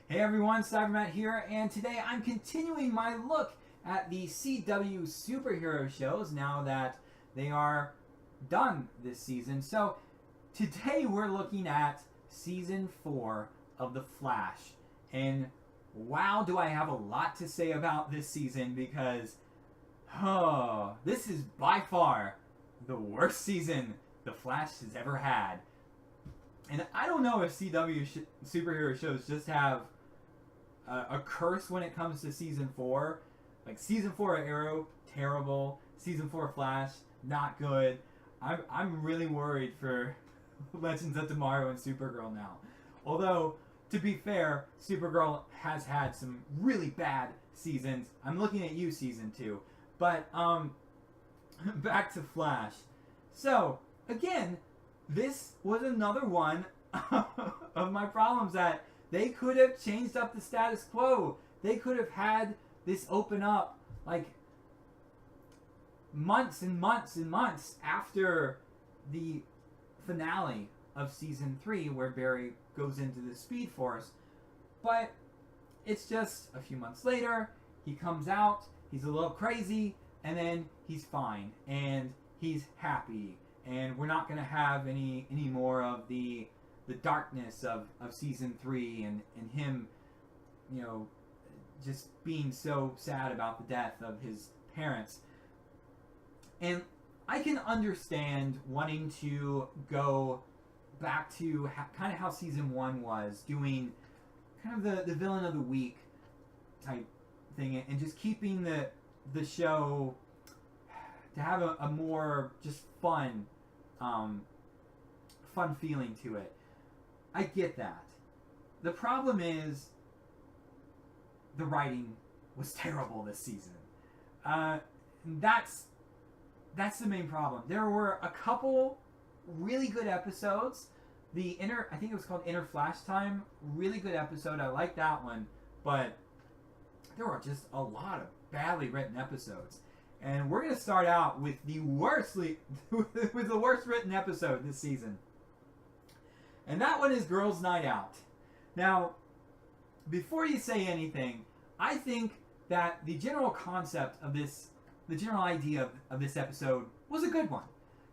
Hey everyone, Cybermat here, and today I'm continuing my look at the CW superhero shows now that they are done this season. So today we're looking at season 4 of The Flash. And wow, do I have a lot to say about this season because this is by far the worst season The Flash has ever had. And I don't know if CW superhero shows just have a curse when it comes to season 4. Like season 4 of Arrow, terrible. Season 4 of Flash, not good. I'm really worried for Legends of Tomorrow and Supergirl now. Although, to be fair, Supergirl has had some really bad seasons. I'm looking at you, season 2. But, back to Flash. So, again, this was another one of my problems that they could have changed up the status quo. They could have had this open up like months and months and months after the finale of season 3 where Barry goes into the Speed Force. But it's just a few months later, he comes out, he's a little crazy, and then he's fine and he's happy. And we're not going to have any more of the darkness of season 3 and him, you know, just being so sad about the death of his parents. And I can understand wanting to go back to kind of how season 1 was, doing kind of the villain of the week type thing, and just keeping the show to have a more just fun feeling to it. I get that. The problem is the writing was terrible this season. That's the main problem. There were a couple really good episodes. I think it was called Inner Flash Time, really good episode. I like that one, but there were just a lot of badly written episodes. And we're going to start out with the worst written episode this season. And that one is Girls' Night Out. Now, before you say anything, I think that the general concept of this, the general idea of this episode was a good one.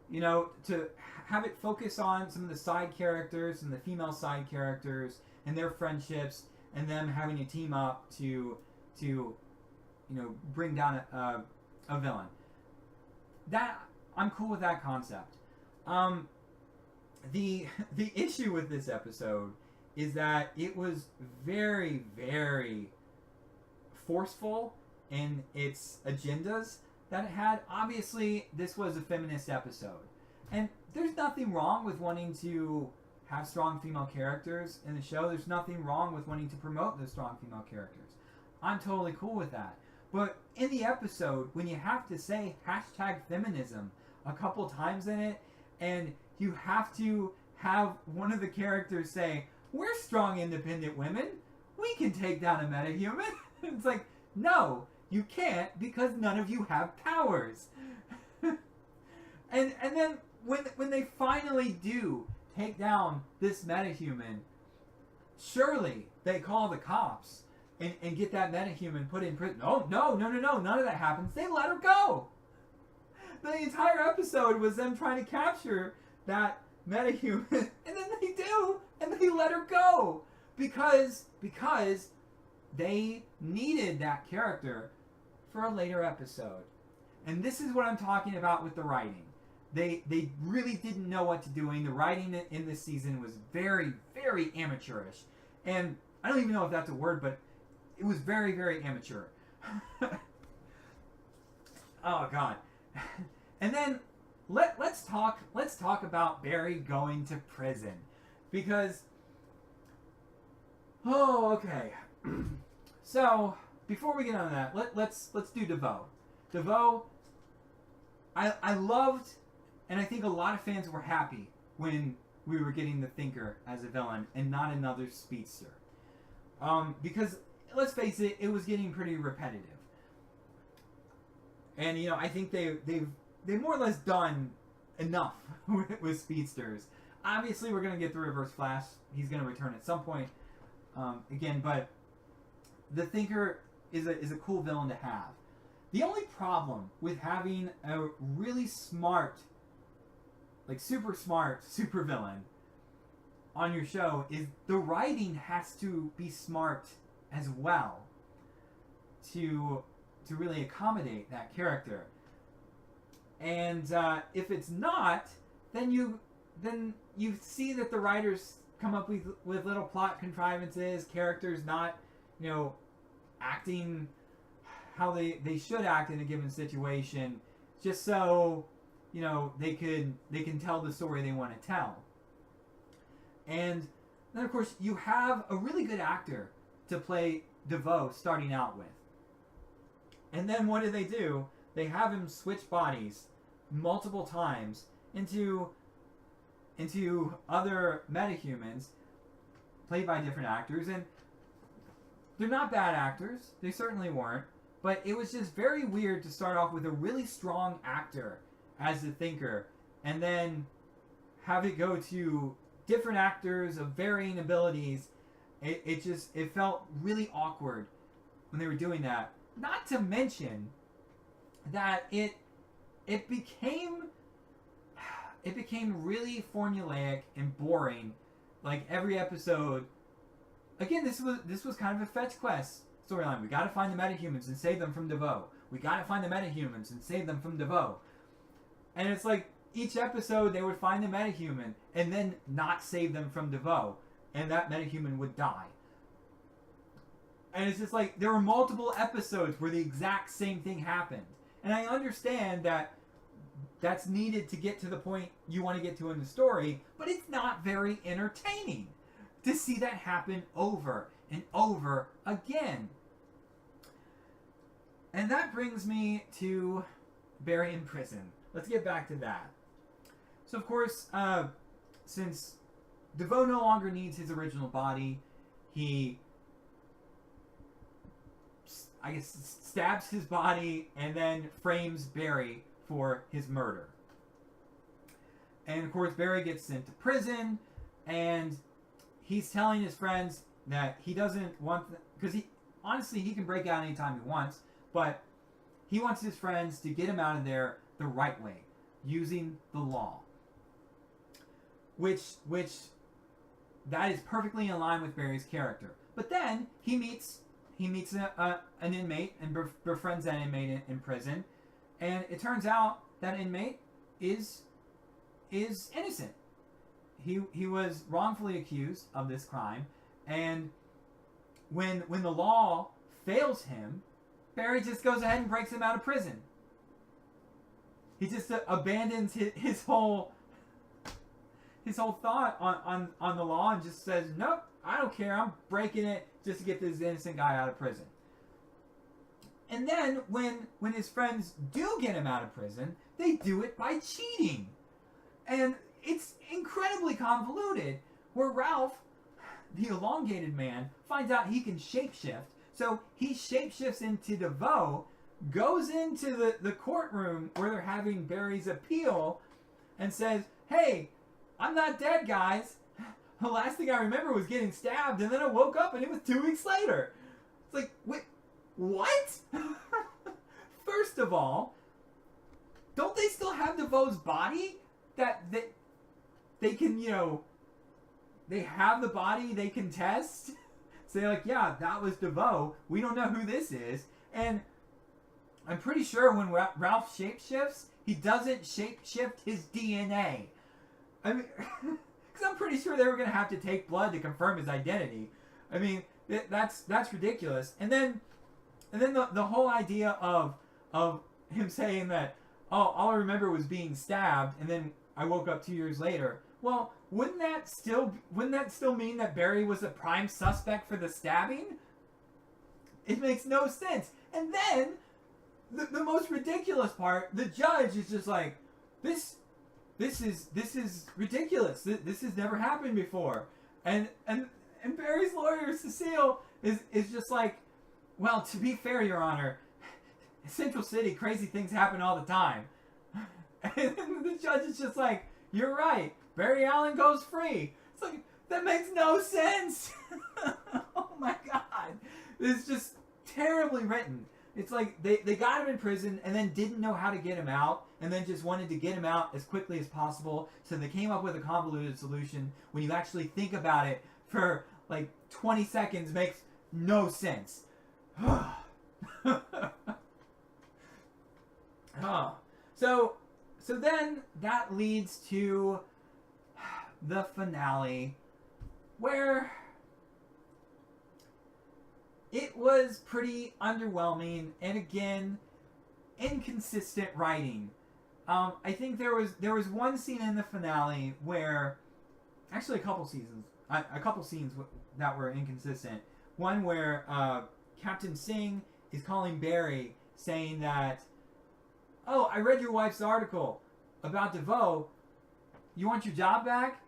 You know, to have it focus on some of the side characters and the female side characters and their friendships and them having to team up to you know, bring down a villain. That, I'm cool with that concept. The issue with this episode is that it was very, very forceful in its agendas that it had. Obviously, this was a feminist episode. And there's nothing wrong with wanting to have strong female characters in the show. There's nothing wrong with wanting to promote those strong female characters. I'm totally cool with that. But in the episode, when you have to say #feminism a couple times in it, and you have to have one of the characters say, "We're strong, independent women. We can take down a metahuman." It's like, no, you can't because none of you have powers. and then when they finally do take down this metahuman, surely they call the cops and get that metahuman put in prison. Oh, no, none of that happens. They let her go. The entire episode was them trying to capture that metahuman, and then they do, and they let her go because they needed that character for a later episode. And this is what I'm talking about with the writing. They really didn't know what to do. The writing in this season was very, very amateurish, and I don't even know if that's a word, but it was very, very amateur. Oh God. And then let's talk about Barry going to prison, because okay. So before we get on that, let's do DeVoe. DeVoe, I loved, and I think a lot of fans were happy when we were getting the Thinker as a villain and not another speedster, because let's face it, it was getting pretty repetitive. And you know, I think they've more or less done enough with speedsters. Obviously, we're going to get the Reverse Flash. He's going to return at some point. again, but the Thinker is a cool villain to have. The only problem with having a really smart, like super smart supervillain on your show is the writing has to be smart as well to really accommodate that character. And if it's not, then you see that the writers come up with little plot contrivances, characters not, acting how they should act in a given situation, just so they can tell the story they want to tell. And then of course you have a really good actor to play DeVoe starting out with. And then what do? They have him switch bodies multiple times into other metahumans played by different actors, and they're not bad actors. They certainly weren't. But it was just very weird to start off with a really strong actor as the Thinker, and then have it go to different actors of varying abilities. It felt really awkward when they were doing that. Not to mention that it became really formulaic and boring. Like every episode, again, this was kind of a fetch quest storyline. We got to find the metahumans and save them from DeVoe. We got to find the metahumans and save them from DeVoe. And it's like each episode they would find the metahuman and then not save them from DeVoe, and that metahuman would die. And it's just like there were multiple episodes where the exact same thing happened. And I understand that that's needed to get to the point you want to get to in the story, but it's not very entertaining to see that happen over and over again. And that brings me to Barry in prison. Let's get back to that. So of course, since DeVoe no longer needs his original body, he, I guess, stabs his body and then frames Barry for his murder. And of course, Barry gets sent to prison, and he's telling his friends that he doesn't want, because he can break out anytime he wants, but he wants his friends to get him out of there the right way, using the law. Which that is perfectly in line with Barry's character. But then he meets an inmate and befriends that inmate in prison, and it turns out that inmate is innocent. He was wrongfully accused of this crime, and when the law fails him, Barry just goes ahead and breaks him out of prison. He just abandons his whole thought on the law and just says, nope, I don't care, I'm breaking it just to get this innocent guy out of prison. And then when his friends do get him out of prison, they do it by cheating. And it's incredibly convoluted, where Ralph, the elongated man, finds out he can shapeshift. So he shapeshifts into DeVoe, goes into the courtroom where they're having Barry's appeal, and says, hey, I'm not dead, guys. The last thing I remember was getting stabbed, and then I woke up and it was 2 weeks later. It's like, wait, what? First of all, don't they still have DeVoe's body? That they can, they have the body they can test? Say like, yeah, that was DeVoe. We don't know who this is. And I'm pretty sure when Ralph shapeshifts, he doesn't shapeshift his DNA. I mean, because I'm pretty sure they were going to have to take blood to confirm his identity. I mean, that's ridiculous. And then the whole idea of him saying that, oh, all I remember was being stabbed, and then I woke up 2 years later. Well, wouldn't that still mean that Barry was the prime suspect for the stabbing? It makes no sense. And then the most ridiculous part, the judge is just like, this is ridiculous. This has never happened before. And Barry's lawyer, Cecile, is just like, well, to be fair, Your Honor, in Central City, crazy things happen all the time. And the judge is just like, you're right, Barry Allen goes free. It's like, that makes no sense. It's just terribly written. It's like they got him in prison and then didn't know how to get him out, and then just wanted to get him out as quickly as possible. So they came up with a convoluted solution. When you actually think about it for like 20 seconds, makes no sense. So then that leads to the finale, where it was pretty underwhelming, and again, inconsistent writing. I think there was one scene in the finale where, actually a couple scenes that were inconsistent. One where Captain Singh is calling Barry, saying that, "Oh, I read your wife's article about DeVoe. You want your job back?"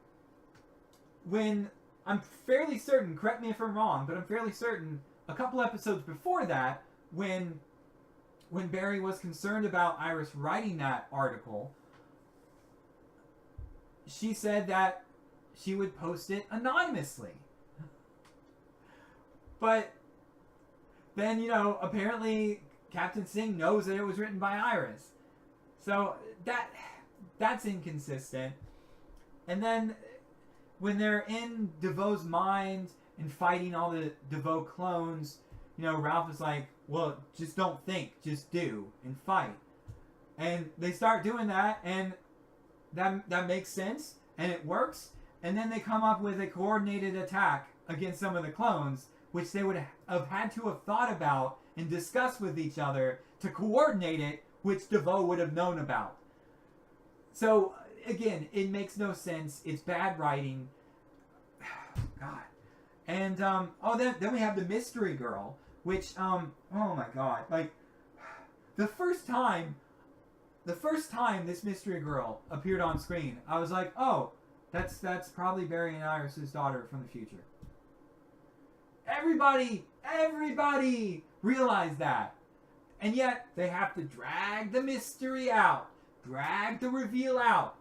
When I'm fairly certain, correct me if I'm wrong, but I'm fairly certain a couple episodes before that, when Barry was concerned about Iris writing that article, she said that she would post it anonymously. But then, apparently Captain Singh knows that it was written by Iris. So that's inconsistent. And then when they're in DeVoe's mind and fighting all the DeVoe clones, Ralph is like, "Well, just don't think, just do and fight." And they start doing that, and that makes sense, and it works. And then they come up with a coordinated attack against some of the clones, which they would have had to have thought about and discussed with each other to coordinate it, which DeVoe would have known about. So, again, it makes no sense. It's bad writing. God. And, then we have the mystery girl, which, oh my God. Like, the first time this mystery girl appeared on screen, I was like, oh, that's probably Barry and Iris' daughter from the future. Everybody realized that. And yet, they have to drag the mystery out, drag the reveal out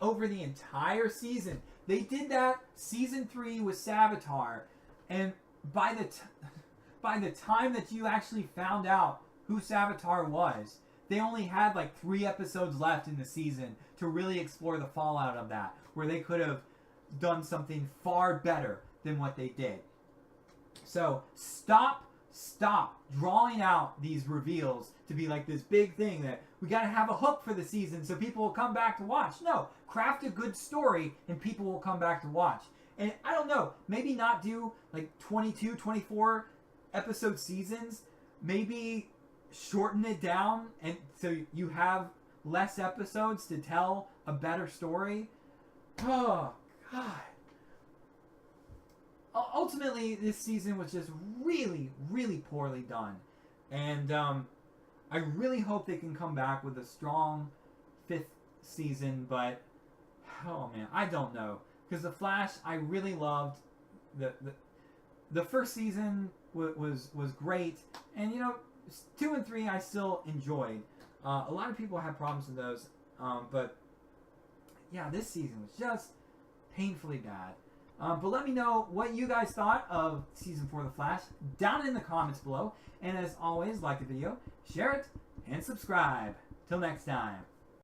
over the entire season. They did that season 3 with Savitar, and by the time that you actually found out who Savitar was, they only had like 3 episodes left in the season to really explore the fallout of that, where they could have done something far better than what they did. So stop drawing out these reveals to be like this big thing that we got to have a hook for the season so people will come back to watch. No, craft a good story and people will come back to watch. And I don't know, maybe not do like 22, 24 episode seasons. Maybe shorten it down and so you have less episodes to tell a better story. Oh, God. Ultimately, this season was just really, really poorly done. And I really hope they can come back with a strong 5th season, but oh man, I don't know. Because The Flash, I really loved. The first season was great, and 2 and 3 I still enjoyed. A lot of people had problems with those, but yeah, this season was just painfully bad. But let me know what you guys thought of Season 4 of The Flash down in the comments below. And as always, like the video, share it, and subscribe. Till next time.